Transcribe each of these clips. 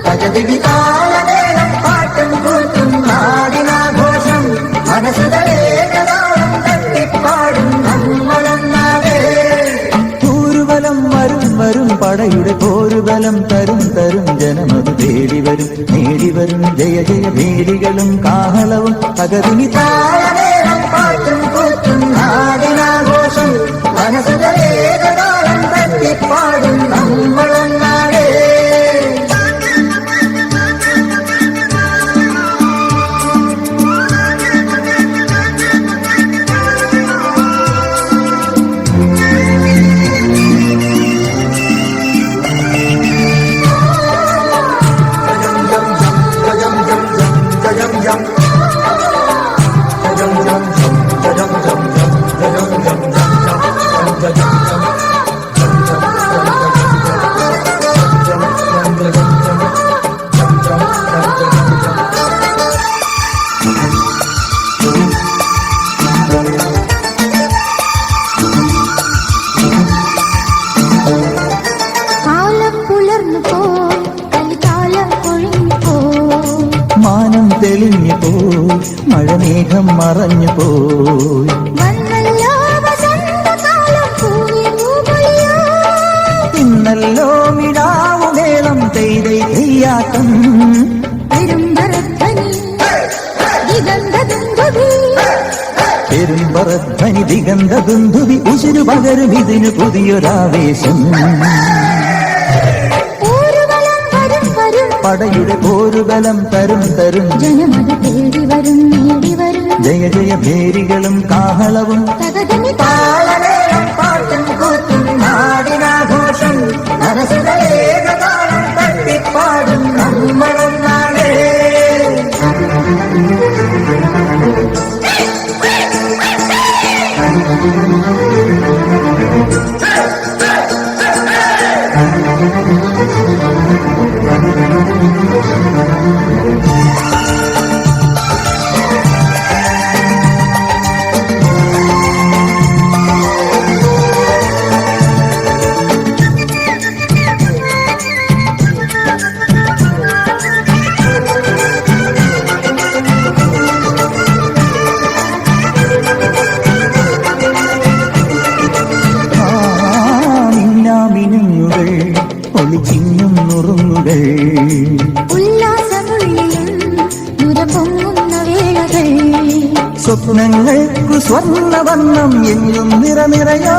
തകതിമി താളമേളം പാട്ടും കൂത്തും നാടിനാഘോഷം മനസ്സുകളേകതാളം തട്ടിപ്പാടും നമ്മളെന്നാടേ. ഊരുബലം വരും വരും പടയുടെ പോരുബലം തരും തരും ജനമത് തേടിവരും നേടിവരും ജയ ജയ ഭേരികളും കാഹളവും തകതിമി താളമേളം പാട്ടും കൂത്തും നാടിനാഘോഷം മനസ്സുകളേകതാളം തട്ടിപ്പാടും നമ്മളെന്നാടേ. മാനം തെളിഞ്ഞു പോയി മഴമേഘം മറഞ്ഞു പോയി ഇന്നല്ലോ മിടാവുമേളം തെയ്തൈ തെയ്യാട്ടം പെരുമ്പറധ്വനി ദിഗന്ധ ദുന്ധുവി ഉശിരു പകരും ഇതിന് പുതിയൊരാവേശം. പടയുടെ പോരുബലം തരും തരും ജനമത് തേടി വരും നേടി വരും ജയ ജയ ഭേരികളും കാഹളവും താളമേളം പാട്ടും കൂത്തും നാടിനാഘോഷം മനസ്സുകളേകതാളം തട്ടിപ്പാടും നമ്മളെന്നാടേ. ഒളിച്ചിങ്ങും നുറുങ്ങുകൾ സ്വപ്നങ്ങൾക്കു സ്വർണ്ണവർണ്ണം എങ്ങും നിറനിറയോ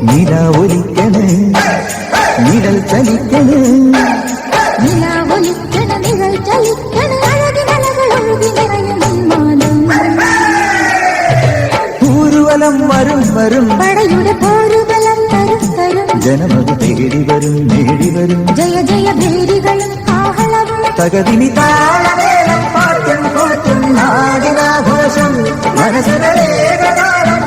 നില ഒലിക്കണ് നിഴൽ ചലിക്കണ് ൂരുവലം വരും വരും പടയുടെ പോരുബലം തരും തരും ജനമത് തേടി വരും നേടി വരും ജയ ജയ ഭേരികളും കാഹളവും തകതിമി താളമേളം പാട്ടും കൂത്തും നാടിനാഘോഷം മനസ്സുകളേകതാളം